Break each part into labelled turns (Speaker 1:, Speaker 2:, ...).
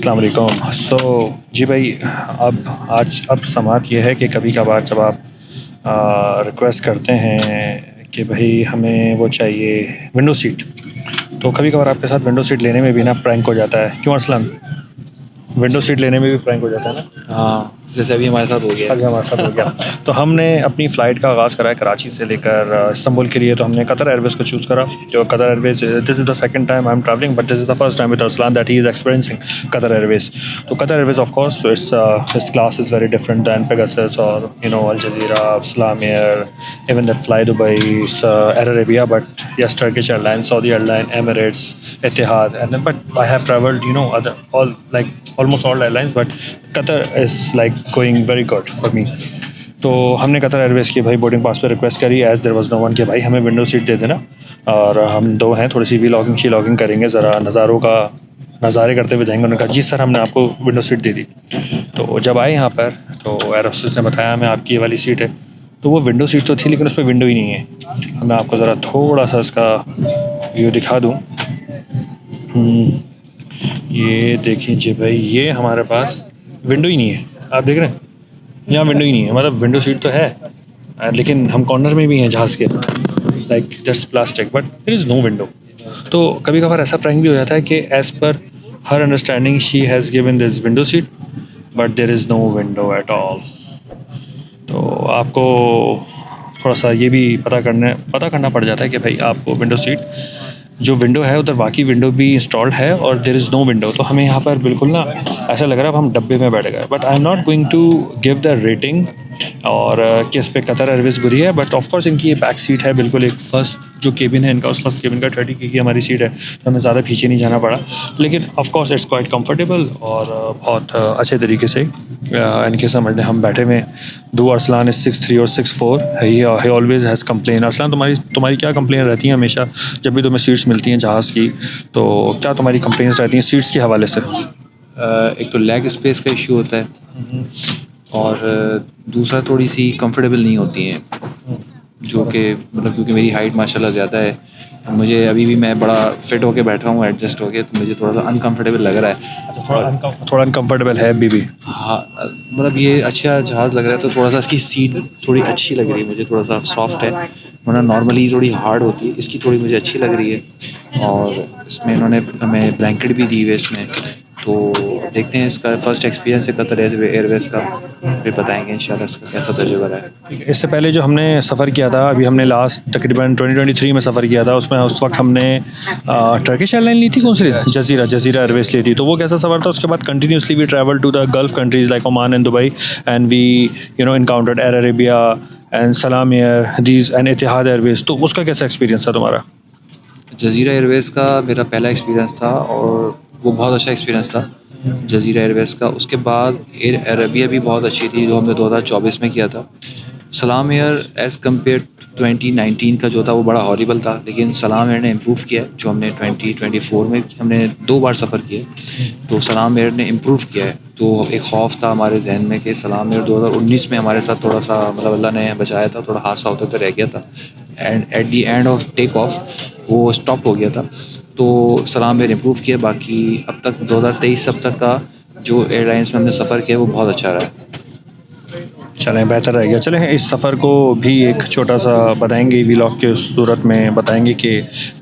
Speaker 1: अस्सलाम वालेकुम। जी भाई, अब समात ये है कि कभी कभार जब आप रिक्वेस्ट करते हैं कि भाई हमें वो चाहिए विंडो सीट, तो कभी कभार आपके साथ विंडो सीट लेने में भी ना प्रैंक हो जाता है। क्यों अरसलान? विंडो सीट लेने में भी प्रैंक हो जाता है ना।
Speaker 2: हाँ, जैसे अभी हमारे साथ हो गया
Speaker 1: अभी
Speaker 2: है।
Speaker 1: हमारे साथ हो गया। तो हमने अपनी फ़्लाइट का आगाज़ करा है कराची से लेकर इस्तांबुल के लिए। तो हमने कतर एयरवेज़ को चूज़ करा। जो Qatar Airways, this is the second time I am travelling, but this is the first time with Arsalan that he is experiencing Qatar Airways. तो Qatar Airways of course its class is very different than Pegasus और Al Jazeera, Salam Air, even that fly Dubai, Air Arabia, but yes, Turkish Airlines, Saudi Airline, Emirates, Etihad, and then but I have traveled, other all like almost all airlines, but Qatar is like going very good for me. तो हमने Qatar Airways की भाई boarding pass पे request करी as there was no one कि भाई हमें window seat दे देना, और हम दो हैं, थोड़ी सी व्लॉगिंग करेंगे, ज़रा नज़ारों का नज़ारे करते हुए जाएंगे। उन्होंने कहा जी सर, हमने आपको विंडो सीट दे दी। तो जब आए यहाँ पर तो एयर होस्टेस ने बताया हमें आपकी ये वाली सीट है। तो वो विंडो सीट तो थी लेकिन उस पर विंडो ही नहीं है। मैं आपको ज़रा थोड़ा सा इसका व्यू दिखा दूँ। ये देखिए जी भाई, ये हमारे पास विंडो ही नहीं है। आप देख रहे हैं, यहाँ विंडो ही नहीं है। मतलब विंडो सीट तो है, लेकिन हम कॉर्नर में भी हैं जहाज़ के, like just plastic, but there is no window. तो कभी कभार ऐसा प्रैंक भी हो जाता है कि as per her understanding she has given this window seat, but there is no window at all. तो आपको थोड़ा सा ये भी पता करना पड़ जाता है कि भाई आपको विंडो सीट, जो विंडो है उधर वाकई विंडो भी इंस्टॉल्ड है और देयर इज़ नो विंडो। तो हमें यहाँ पर बिल्कुल ना ऐसा लग रहा है अब हम डब्बे में बैठ गए। But I am not going to give the rating और कि इस पर कतर एयरवेज़ बुरी है, बट ऑफकोर्स इनकी ये बैक सीट है, बिल्कुल एक फर्स्ट जो केबिन है इनका, उस फर्स्ट केबिन का 30 की हमारी सीट है, तो हमें ज़्यादा पीछे नहीं जाना पड़ा। लेकिन ऑफकोर्स इट्स क्वाइट कम्फर्टेबल और बहुत अच्छे तरीके से इनके समझ लें हम बैठे में। दो अरसलान इज़ 6'3" और 6'4", ही ऑलवेज़ हैज़ कंप्लेन। अरसलान, तुम्हारी क्या कंप्लेन रहती है हमेशा जब भी तुम्हें सीट्स मिलती हैं जहाज़ की? तो क्या तुम्हारी कंप्लेंट्स रहती हैं सीट्स के हवाले से?
Speaker 2: एक तो लेग स्पेस का इशू होता है और दूसरा थोड़ी सी कंफर्टेबल नहीं होती हैं, जो कि मतलब क्योंकि मेरी हाइट माशाल्लाह ज़्यादा है, मुझे अभी भी मैं बड़ा फिट होके बैठा हूँ एडजस्ट होके, तो मुझे थोड़ा सा अनकंफर्टेबल लग रहा है।
Speaker 1: अच्छा, थोड़ा अनकम्फर्टेबल है अभी भी?
Speaker 2: हाँ, मतलब ये अच्छा जहाज़ लग रहा है तो थोड़ा सा इसकी सीट थोड़ी अच्छी लग रही है मुझे, थोड़ा सा सॉफ्ट है, वरना नॉर्मली थोड़ी हार्ड होती है, इसकी थोड़ी मुझे अच्छी लग रही है। और इसमें इन्होंने हमें ब्लैंकेट भी दी हुई है इसमें। तो देखते हैं, इसका फर्स्ट एक्सपीरियंस है कतर एयरवेज़ का, फिर बताएंगे इंशाल्लाह इसका कैसा तजुर्बा रहा है।
Speaker 1: इससे पहले जो हमने सफ़र किया था, अभी हमने लास्ट तकरीबन 2023 में सफ़र किया था, उसमें उस वक्त हमने टर्किश एयरलाइन ली थी। कौन सी? जज़ीरा एयरवेज़ ली थी। तो वो कैसा सफ़र था? उसके बाद continuously we travel to the Gulf countries like Oman and Dubai, and we encountered Air Arabia and Salam Air these and Etihad Airways. तो उसका कैसा एक्सपीरियंस था तुम्हारा?
Speaker 2: जज़ीरा एयरवेज़ का मेरा पहला एक्सपीरियंस था और वो बहुत अच्छा एक्सपीरियंस था जज़ीरा एयरवेज़ का। उसके बाद एयर अरेबिया भी बहुत अच्छी थी, जो हमने 2024 में किया था। सलाम एयर एज़ कम्पेयर 2019 का जो था वो बड़ा हॉरिबल था, लेकिन सलाम एयर ने इम्प्रूव किया है। जो हमने 2024 में हमने 2 बार सफ़र किया, तो सलाम एयर ने इम्प्रूव किया है। तो एक खौफ था हमारे जहन में कि सलाम एयर 2019 में हमारे साथ थोड़ा सा मतलब अल्लाह ने बचाया था, थोड़ा हादसा होता तो रह गया था, and at the end of take off वो स्टॉप हो गया था। तो सलाम एयर इम्प्रूव किया। बाकी अब तक 2023 अब तक का जो एयरलाइंस में हमने सफ़र किया वो बहुत अच्छा रहा है।
Speaker 1: चलें, बेहतर रह गया। चलें, इस सफ़र को भी एक छोटा सा बताएंगे, व्लॉग के सूरत में बताएंगे कि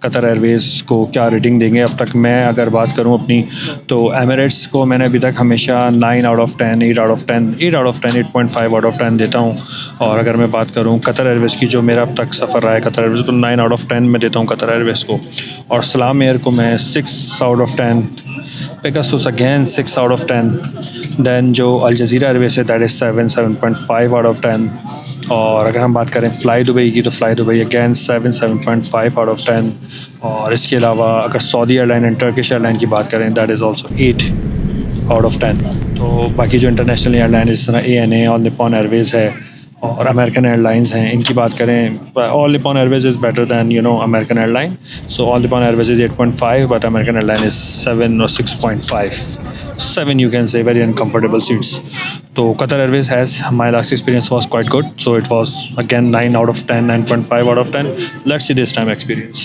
Speaker 1: कतर एयरवेज़ को क्या रेटिंग देंगे। अब तक मैं अगर बात करूं अपनी, तो एमिरेट्स को मैंने अभी तक हमेशा 9 out of 10, 8 out of 10, 8 out of 10, 8.5 out of 10 देता हूं। और अगर मैं बात करूं कतर एयरवेज़ की, जो मेरा अब तक सफ़र रहा है कतर एयरवेज़, तो 9 आउट ऑफ 10 में देता हूँ कतर एयरवेज़ को। और सलाम एयर को मैं 6 out of 10, Pegasus again 6 out of 10, then जो अल जज़ीरा एयरवेज़ है दैट इज़ 7.5 आउट ऑफ 10। और अगर हम बात करें फ़्लाई दुबई की, तो fly Dubai again 7.5 out of 10। और इसके अलावा अगर Saudi airline and Turkish airline की बात करें that is also 8 out of 10। तो बाकी जो इंटरनेशनल एयरलाइन जिस तरह ANA और निप्पॉन एयरवेज़ है और अमेरिकन एयरलाइंस हैं, इनकी बात करें, all Nippon Airways is better than American airline. So all Nippon Airways is 8.5, but American airline is 7 or 6.5, 7 you can say, very uncomfortable seats. तो Qatar Airways has, my last experience was quite good, so it was again 9 out of 10, 9.5 out of 10. Let's see this time experience.